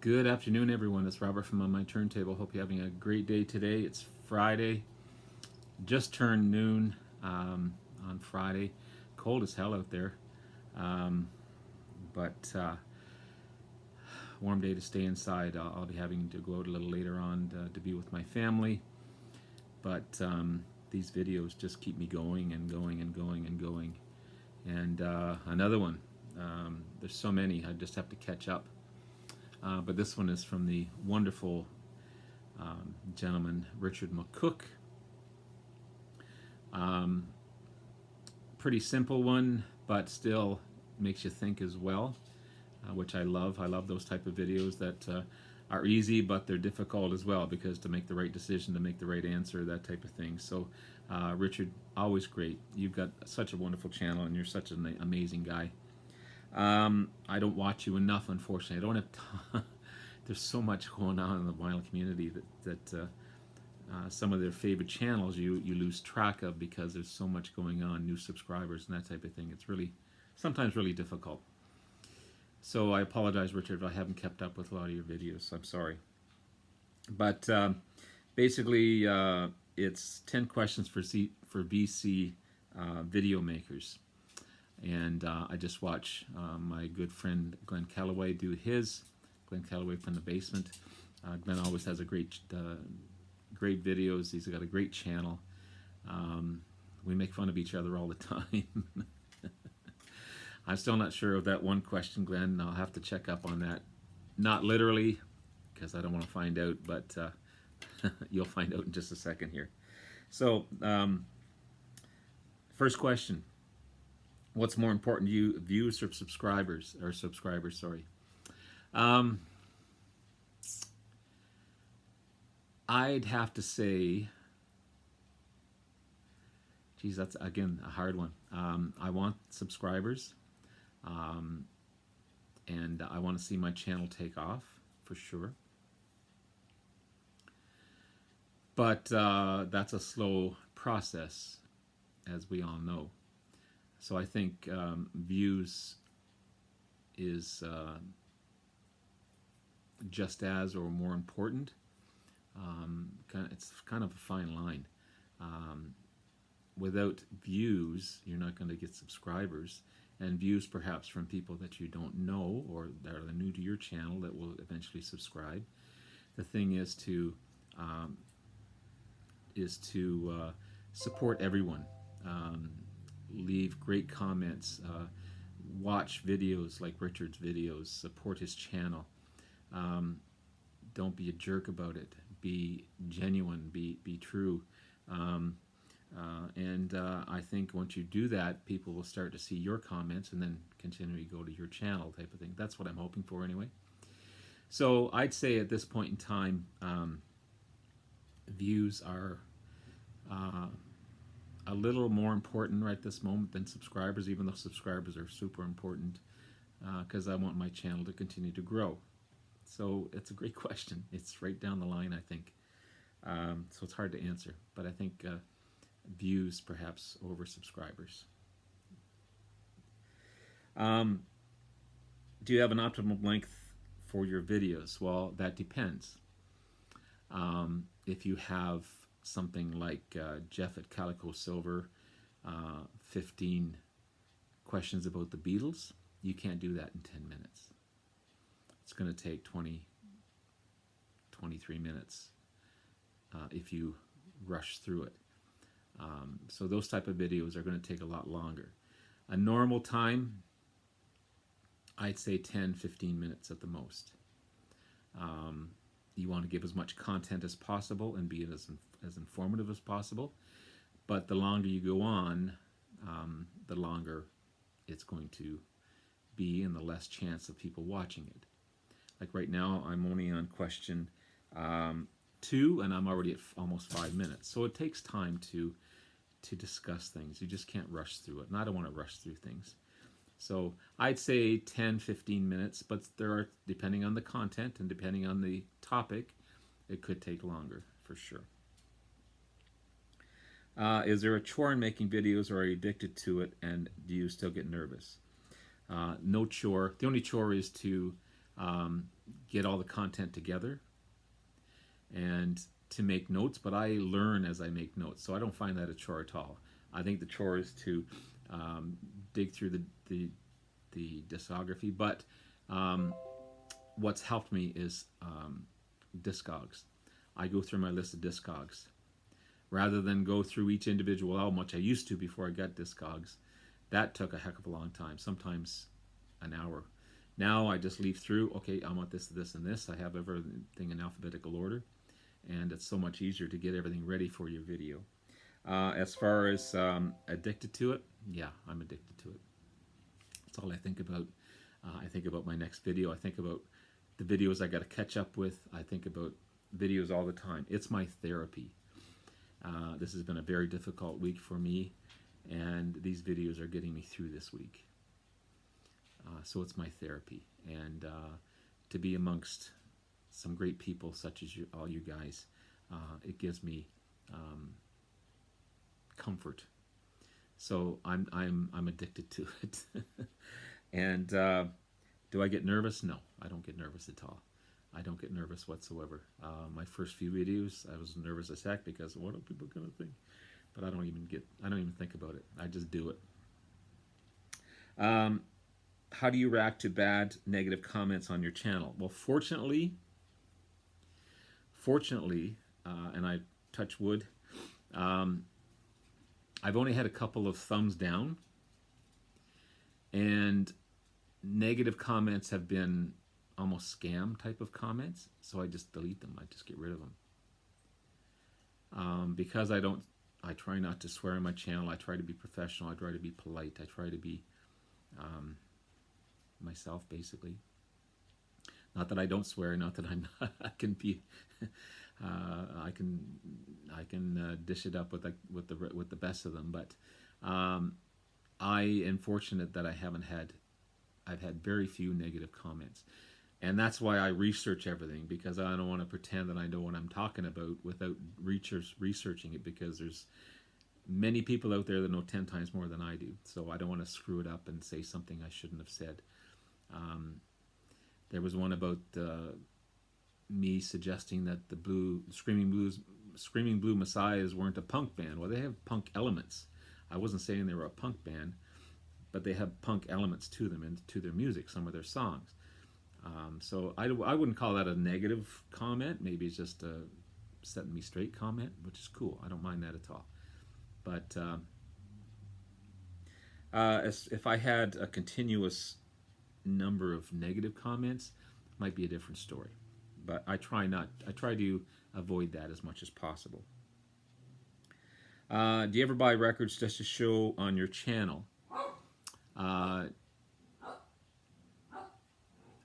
Good afternoon, everyone. It's Robert from On My Turntable. Hope you're having a great day today. It's Friday. Just turned noon on Friday. Cold as hell out there, um, but warm day to stay inside. I'll be having to go out a little later on to be with my family. But these videos just keep me going and going and going and going. And another one. There's so many. I just have to catch up. But this one is from the wonderful gentleman Richard McCook. Um, Pretty simple one, but still makes you think as well, which I love. I love those type of videos that are easy, but they're difficult as well, because to make the right decision, to make the right answer, that type of thing. So, Richard, always great. You've got such a wonderful channel, and you're such an amazing guy. I don't watch you enough, unfortunately. I don't have time. There's so much going on in the vinyl community that some of their favorite channels you lose track of, because there's so much going on, new subscribers and that type of thing. It's really sometimes really difficult. So I apologize, Richard, if I haven't kept up with a lot of your videos. I'm sorry. But basically, it's 10 questions for VC video makers. And I just watched my good friend Glenn Calloway do his. Glenn Calloway from the basement. Glenn always has a great videos. He's got a great channel. We make fun of each other all the time. I'm still not sure of that one question, Glenn. I'll have to check up on that. Not literally, because I don't want to find out, but you'll find out in just a second here. So, first question. What's more important to you, views or subscribers? Or subscribers, sorry. I'd have to say, geez, that's again a hard one. I want subscribers, um, and I want to see my channel take off for sure. But that's a slow process, as we all know. So I think views is just as or more important. It's kind of a fine line. Um, Without views, you're not going to get subscribers, and views perhaps from people that you don't know or that are new to your channel that will eventually subscribe. The thing um, is to support everyone. Leave great comments. Watch videos like Richard's videos. Support his channel. Um, don't be a jerk about it. Be genuine. Be true. Um, and I think once you do that, people will start to see your comments and then continually go to your channel, type of thing. That's what I'm hoping for anyway. So I'd say at this point in time, views are a little more important right this moment than subscribers, even though subscribers are super important, because I want my channel to continue to grow. So it's a great question. It's right down the line, I think. So it's hard to answer, but I think views perhaps over subscribers. Do you have an optimum length for your videos? Well, that depends. If you have something like Jeff at Calico Silver, 15 questions about the Beatles, you can't do that in 10 minutes. It's going to take 23 minutes if you rush through it. So those type of videos are going to take a lot longer. A normal time, I'd say 10-15 minutes at the most. You want to give as much content as possible and be as informative as possible. But the longer you go on, the longer it's going to be and the less chance of people watching it. Like right now, I'm only on question 2, and I'm already at almost 5 minutes. So it takes time to discuss things. You just can't rush through it, and I don't want to rush through things. So I'd say 10-15 minutes, but there are, depending on the content and depending on the topic, it could take longer for sure. Is there a chore in making videos, or are you addicted to it, and do you still get nervous? No chore. The only chore is to get all the content together and to make notes, but I learn as I make notes, so I don't find that a chore at all. I think the chore is to dig through the discography, but um, what's helped me is Discogs. I go through my list of Discogs rather than go through each individual album, which I used to before I got Discogs. That took a heck of a long time, sometimes an hour. Now I just leaf through, okay, I want this, this, and this. I have everything in alphabetical order, and it's so much easier to get everything ready for your video. As far as addicted to it, yeah, I'm addicted to it. That's all I think about. I think about my next video. I think about the videos I got to catch up with. I think about videos all the time. It's my therapy. This has been a very difficult week for me, and these videos are getting me through this week. So it's my therapy, and to be amongst some great people such as all you guys, it gives me comfort. So I'm addicted to it. And do I get nervous? No, I don't get nervous at all. I don't get nervous whatsoever. My first few videos, I was nervous as heck because what are people gonna think? But I don't even think about it. I just do it. How do you react to bad, negative comments on your channel? Well, fortunately, and I touch wood, I've only had a couple of thumbs down, and negative comments have been almost scam type of comments, so I just delete them. I just get rid of them. Because I try not to swear on my channel. I try to be professional. I try to be polite. I try to be myself, basically. Not that I don't swear. Not that I'm not. I can be. I can dish it up with the best of them. But I am fortunate that I've had very few negative comments. And that's why I research everything, because I don't want to pretend that I know what I'm talking about without researching it, because there's many people out there that know 10 times more than I do. So I don't want to screw it up and say something I shouldn't have said. There was one about me suggesting that the Screaming Blue Messiahs weren't a punk band. Well, they have punk elements. I wasn't saying they were a punk band, but they have punk elements to them and to their music, some of their songs. So I wouldn't call that a negative comment. Maybe it's just a setting me straight comment, which is cool. I don't mind that at all. But if I had a continuous number of negative comments, it might be a different story. But I try to avoid that as much as possible. Do you ever buy records just to show on your channel?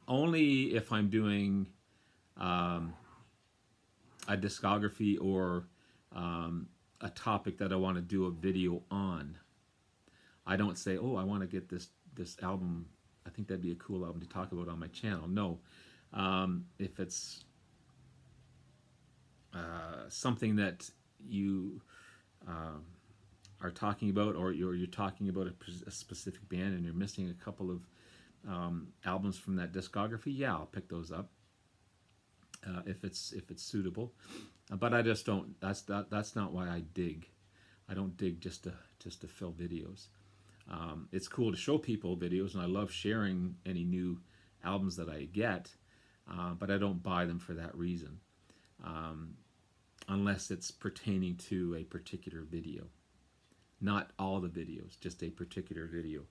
Only if I'm doing a discography or a topic that I want to do a video on. I don't say, oh, I want to get this album. I think that'd be a cool album to talk about on my channel. No. If it's something that you are talking about, or you're talking about a specific band and you're missing a couple of albums from that discography, yeah, I'll pick those up if it's suitable. But I just don't. That's not why I dig. I don't dig just to fill videos. It's cool to show people videos, and I love sharing any new albums that I get. But I don't buy them for that reason, unless it's pertaining to a particular video. Not all the videos, just a particular video.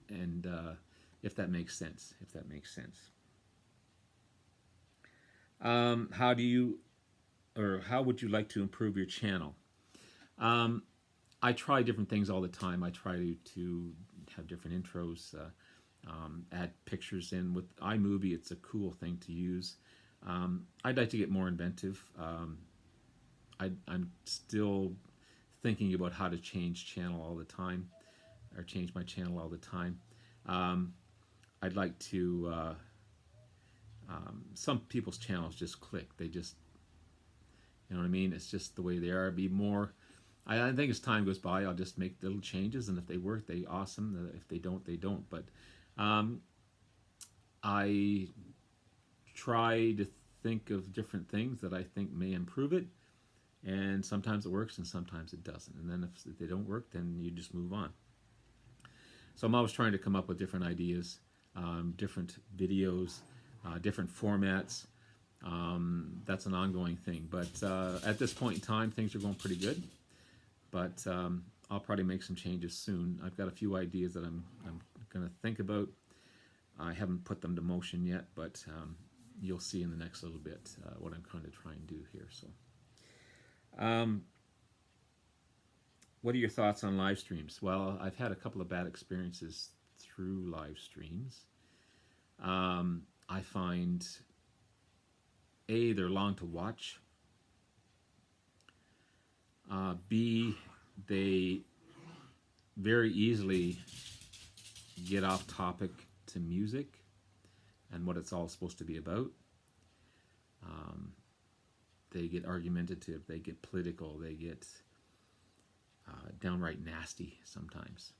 And if that makes sense. How would you like to improve your channel? I try different things all the time. I try to have different intros, add pictures in. With iMovie, it's a cool thing to use. I'd like to get more inventive. I'm still thinking about how to change my channel all the time. I'd like to. Some people's channels just click. They just, you know what I mean? It's just the way they are. Be more. I think as time goes by, I'll just make little changes, and if they work, they awesome. If they don't, they don't. But I try to think of different things that I think may improve it, and sometimes it works and sometimes it doesn't. And then if they don't work, then you just move on. So I'm always trying to come up with different ideas, different videos, different formats. That's an ongoing thing. But at this point in time, things are going pretty good. But I'll probably make some changes soon. I've got a few ideas that I'm going to think about. I haven't put them to motion yet, but you'll see in the next little bit what I'm going to try and do here. So, what are your thoughts on live streams? Well, I've had a couple of bad experiences through live streams. I find A, they're long to watch. B, they very easily get off topic to music and what it's all supposed to be about. They get argumentative, they get political, they get downright nasty sometimes.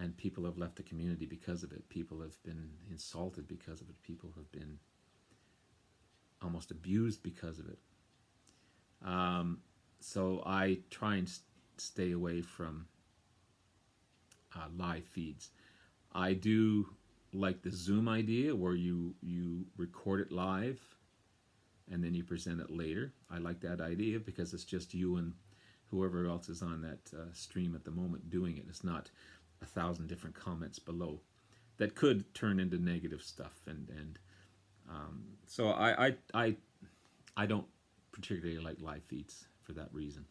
And people have left the community because of it. People have been insulted because of it. People have been almost abused because of it. So I try and stay away from live feeds. I do like the Zoom idea where you record it live and then you present it later. I like that idea because it's just you and whoever else is on that stream at the moment doing it. It's not 1,000 different comments below that could turn into negative stuff. And so I don't particularly like live feeds for that reason,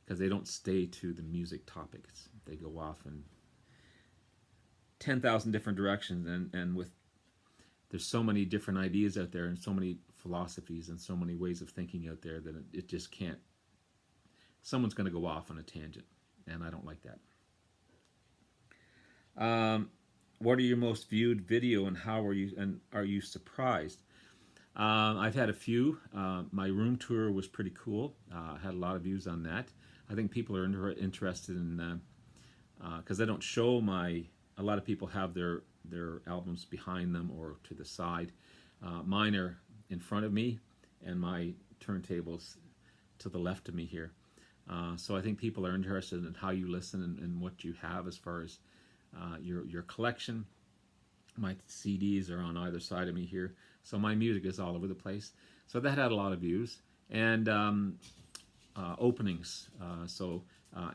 because they don't stay to the music topics. They go off in 10,000 different directions, and with there's so many different ideas out there and so many philosophies and so many ways of thinking out there that it just can't. Someone's going to go off on a tangent, and I don't like that. What are your most viewed video, and how are you surprised? I've had a few. My room tour was pretty cool. I had a lot of views on that. I think people are interested in, because I don't show a lot of people have their albums behind them or to the side. Mine are in front of me, and my turntables to the left of me here. So I think people are interested in how you listen and what you have as far as your collection. My CDs are on either side of me here, so my music is all over the place. So that had a lot of views. And openings, so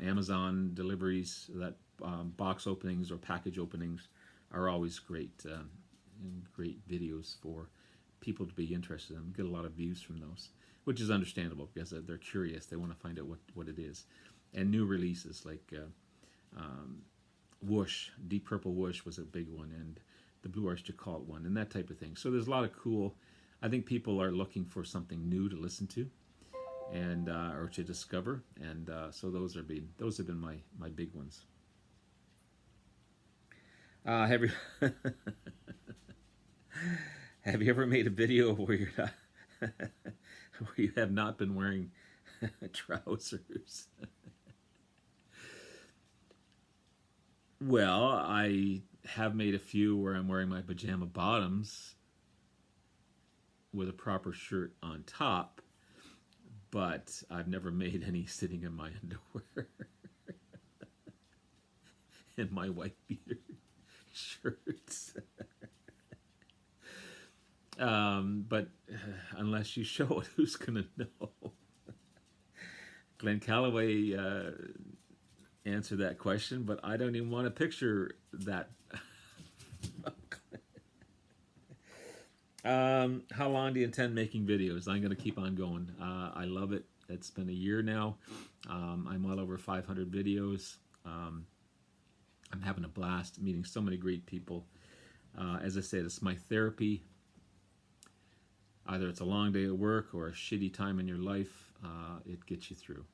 Amazon deliveries, that box openings or package openings are always great, great videos for people to be interested in. Get a lot of views from those, which is understandable because they're curious. They want to find out what it is. And new releases like Whoosh, Deep Purple Whoosh was a big one, and the Blue Oyster Cult one, and that type of thing. So there's a lot of cool. I think people are looking for something new to listen to, and or to discover, and so those have been my big ones. Have you have you ever made a video where you're not, where you have not been wearing trousers? Well, I have made a few where I'm wearing my pajama bottoms with a proper shirt on top, but I've never made any sitting in my underwear and my white beater shirts. But unless you show it, who's gonna know? Glenn Calloway answered that question, but I don't even want to picture that. How long do you intend making videos? I'm going to keep on going. I love it. It's been a year now. I'm well over 500 videos. I'm having a blast meeting so many great people. As I said, it's my therapy. Either it's a long day at work or a shitty time in your life, it gets you through.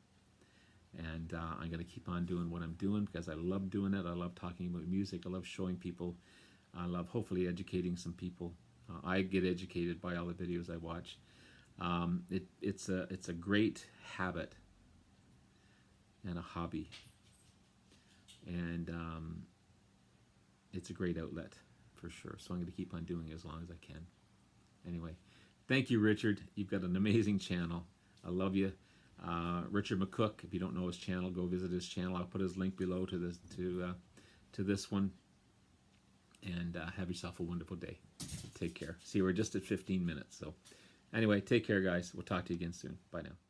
And I'm going to keep on doing what I'm doing because I love doing it. I love talking about music. I love showing people. I love hopefully educating some people. I get educated by all the videos I watch. It's a great habit and a hobby, and it's a great outlet. for sure. So I'm going to keep on doing it as long as I can. Anyway, thank you, Richard. You've got an amazing channel. I love you. Richard McCook, if you don't know his channel, go visit his channel. I'll put his link below to this one. And have yourself a wonderful day. Take care. See, we're just at 15 minutes. So anyway, take care, guys. We'll talk to you again soon. Bye now.